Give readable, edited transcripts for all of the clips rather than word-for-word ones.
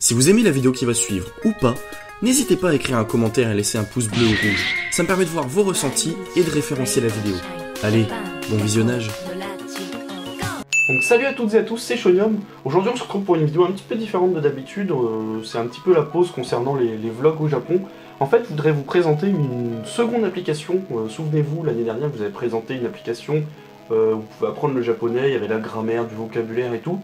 Si vous aimez la vidéo qui va suivre ou pas, n'hésitez pas à écrire un commentaire et laisser un pouce bleu ou rouge. Ça me permet de voir vos ressentis et de référencer la vidéo. Allez, bon visionnage. Donc salut à toutes et à tous, c'est Shonium. Aujourd'hui on se retrouve pour une vidéo un petit peu différente de d'habitude. C'est un petit peu la pause concernant les vlogs au Japon. En fait, je voudrais vous présenter une seconde application. Souvenez-vous, l'année dernière, je vous avais présenté une application où vous pouvez apprendre le japonais, il y avait la grammaire, du vocabulaire et tout.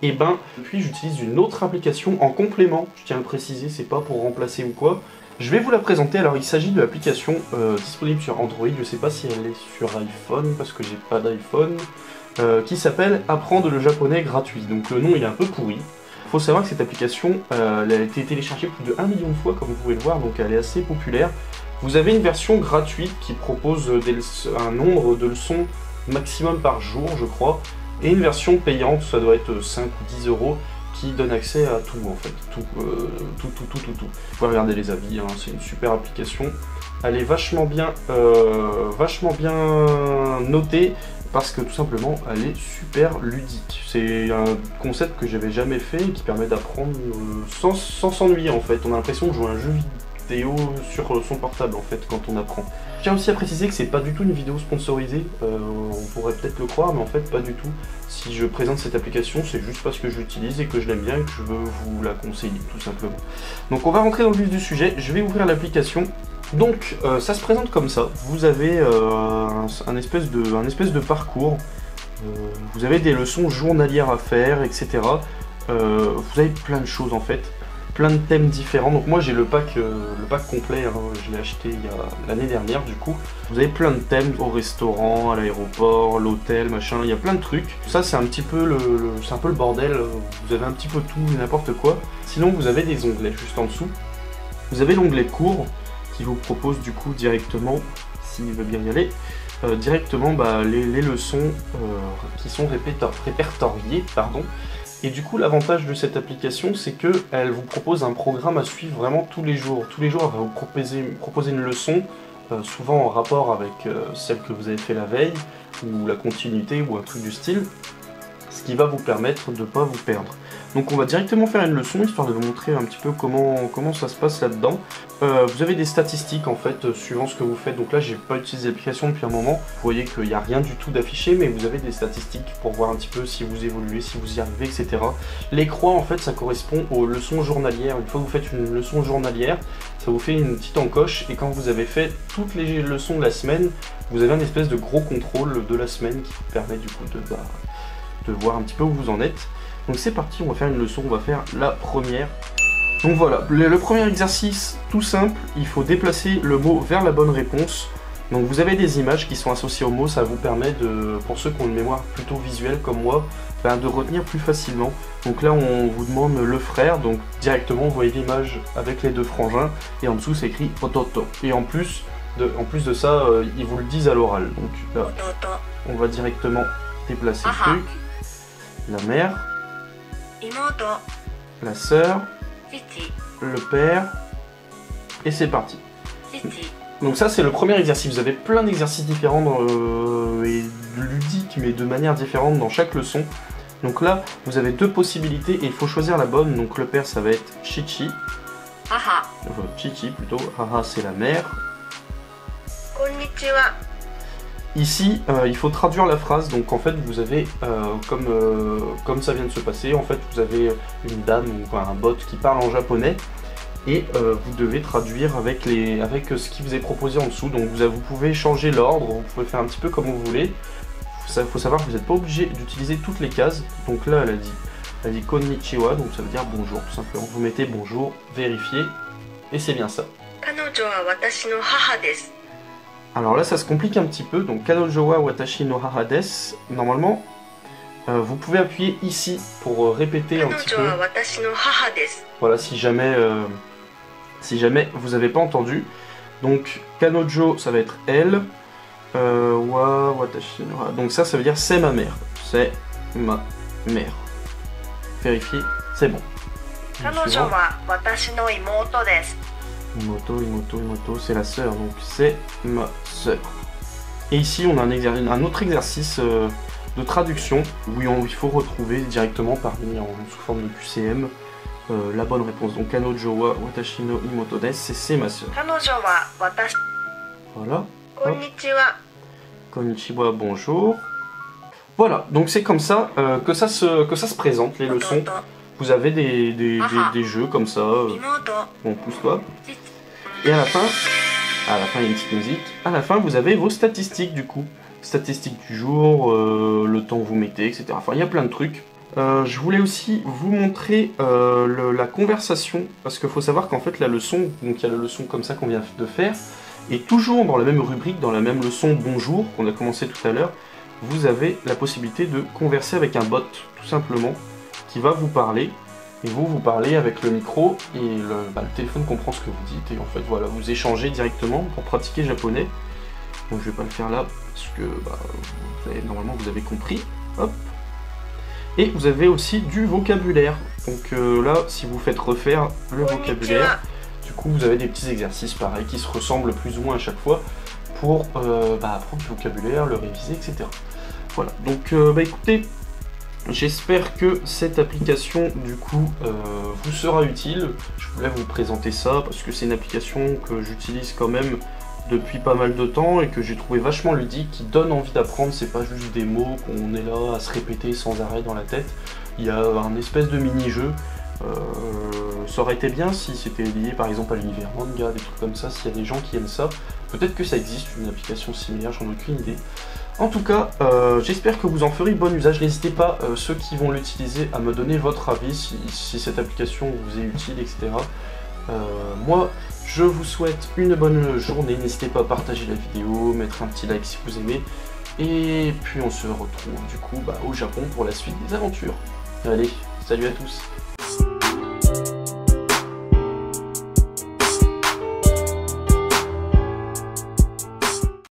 Et ben, depuis j'utilise une autre application en complément, je tiens à le préciser, c'est pas pour remplacer ou quoi. Je vais vous la présenter, alors il s'agit de l'application disponible sur Android, je sais pas si elle est sur iPhone, parce que j'ai pas d'iPhone, qui s'appelle Apprendre le japonais gratuit. Donc le nom il est un peu pourri. Il faut savoir que cette application, elle a été téléchargée plus de 1 million de fois, comme vous pouvez le voir, donc elle est assez populaire. Vous avez une version gratuite qui propose un nombre de leçons maximum par jour, je crois. Et une version payante, ça doit être 5 ou 10 euros, qui donne accès à tout en fait, tout. Vous pouvez regarder les avis, hein, c'est une super application. Elle est vachement bien notée, parce que tout simplement, elle est super ludique. C'est un concept que j'avais jamais fait, et qui permet d'apprendre sans s'ennuyer en fait. On a l'impression de jouer à un jeu vidéo sur son portable en fait, quand on apprend. Je tiens aussi à préciser que c'est pas du tout une vidéo sponsorisée, on pourrait peut-être le croire, mais en fait pas du tout. Si je présente cette application, c'est juste parce que je l'utilise et que je l'aime bien et que je veux vous la conseiller, tout simplement. Donc on va rentrer dans le vif du sujet, je vais ouvrir l'application. Donc ça se présente comme ça, vous avez un espèce de parcours, vous avez des leçons journalières à faire, etc. Vous avez plein de choses en fait. Plein de thèmes différents, donc moi j'ai le pack complet, hein. Je l'ai acheté l'année dernière du coup. Vous avez plein de thèmes au restaurant, à l'aéroport, l'hôtel, machin, il y a plein de trucs. Ça c'est un petit peu le bordel, vous avez un petit peu tout, n'importe quoi. Sinon vous avez des onglets juste en dessous. Vous avez l'onglet cours qui vous propose du coup directement, s'il veut bien y aller, directement les leçons qui sont répertoriées, pardon. Et du coup, l'avantage de cette application, c'est qu'elle vous propose un programme à suivre vraiment tous les jours. Tous les jours, elle va vous proposer une leçon, souvent en rapport avec celle que vous avez fait la veille, ou la continuité, ou un truc du style, ce qui va vous permettre de ne pas vous perdre. Donc on va directement faire une leçon, histoire de vous montrer un petit peu comment ça se passe là-dedans. Vous avez des statistiques en fait, suivant ce que vous faites. Donc là, j'ai pas utilisé l'application depuis un moment. Vous voyez qu'il n'y a rien du tout d'affiché, mais vous avez des statistiques pour voir un petit peu si vous évoluez, si vous y arrivez, etc. Les croix, en fait, ça correspond aux leçons journalières. Une fois que vous faites une leçon journalière, ça vous fait une petite encoche. Et quand vous avez fait toutes les leçons de la semaine, vous avez un espèce de gros contrôle de la semaine qui vous permet du coup de voir un petit peu où vous en êtes. Donc c'est parti, on va faire une leçon, on va faire la première. Donc voilà, le premier exercice, tout simple, il faut déplacer le mot vers la bonne réponse. Donc vous avez des images qui sont associées au mot, ça vous permet pour ceux qui ont une mémoire plutôt visuelle comme moi, de retenir plus facilement. Donc là on vous demande le frère, donc directement vous voyez l'image avec les deux frangins, et en dessous c'est écrit Ototo. Et en plus de ça, ils vous le disent à l'oral. Donc là, on va directement déplacer le truc. La mère, la sœur, le père, et c'est parti. Donc ça c'est le premier exercice, vous avez plein d'exercices différents et ludiques, mais de manière différente dans chaque leçon. Donc là vous avez deux possibilités et il faut choisir la bonne. Donc le père ça va être Chichi, Chichi plutôt, haha c'est la mère. Konnichiwa. Ici, il faut traduire la phrase, donc en fait vous avez, comme ça vient de se passer, en fait vous avez une dame ou un bot qui parle en japonais, et vous devez traduire avec ce qui vous est proposé en dessous. Donc vous pouvez changer l'ordre, vous pouvez faire un petit peu comme vous voulez. Il faut savoir que vous n'êtes pas obligé d'utiliser toutes les cases. Donc là elle a dit konnichiwa, donc ça veut dire bonjour tout simplement. Vous mettez bonjour, vérifiez, et c'est bien ça. Kanojo wa watashi no haha desu. Alors là ça se complique un petit peu, donc Kanojo wa watashi no haha desu, normalement vous pouvez appuyer ici pour répéter un petit peu. Voilà, si jamais vous n'avez pas entendu. Donc Kanojo ça va être elle, wa watashi no haha, donc ça veut dire c'est ma mère, c'est ma mère. Vérifiez, c'est bon. Kanojo wa watashi no imoto desu. Imoto, c'est la sœur, donc c'est ma sœur. Et ici, on a un autre exercice de traduction où il faut retrouver directement sous forme de QCM la bonne réponse. Donc Kanojo wa watashi no imoto desu, c'est ma soeur. 彼女は私。 Voilà. こんにちは。 Konnichiwa, bonjour. Voilà, donc c'est comme ça que ça se présente, les leçons. Vous avez des jeux comme ça. 妹。 Bon, pousse-toi. Et à la fin, il y a une petite musique. À la fin, vous avez vos statistiques du coup. Statistiques du jour, le temps que vous mettez, etc. Enfin, il y a plein de trucs. Je voulais aussi vous montrer la conversation, parce qu'il faut savoir qu'en fait la leçon, donc il y a la leçon comme ça qu'on vient de faire, et toujours dans la même rubrique, dans la même leçon bonjour qu'on a commencé tout à l'heure, vous avez la possibilité de converser avec un bot, tout simplement, qui va vous parler, et vous parlez avec le micro, et le téléphone comprend ce que vous dites, et en fait voilà, vous échangez directement pour pratiquer japonais. Donc je vais pas le faire là, parce que normalement vous avez compris. Hop. Et vous avez aussi du vocabulaire. Donc là, si vous faites refaire le vocabulaire, du coup vous avez des petits exercices pareils qui se ressemblent plus ou moins à chaque fois pour apprendre du vocabulaire, le réviser, etc. Voilà, donc écoutez, j'espère que cette application du coup vous sera utile. Je voulais vous présenter ça parce que c'est une application que j'utilise quand même depuis pas mal de temps et que j'ai trouvé vachement ludique, qui donne envie d'apprendre. C'est pas juste des mots qu'on est là à se répéter sans arrêt dans la tête. Il y a un espèce de mini-jeu. Ça aurait été bien si c'était lié par exemple à l'univers manga, des trucs comme ça, s'il y a des gens qui aiment ça. Peut-être que ça existe, une application similaire, j'en ai aucune idée. En tout cas, j'espère que vous en ferez bon usage. N'hésitez pas, ceux qui vont l'utiliser, à me donner votre avis, si cette application vous est utile, etc. Moi, je vous souhaite une bonne journée. N'hésitez pas à partager la vidéo, mettre un petit like si vous aimez. Et puis on se retrouve du coup au Japon pour la suite des aventures. Allez, salut à tous!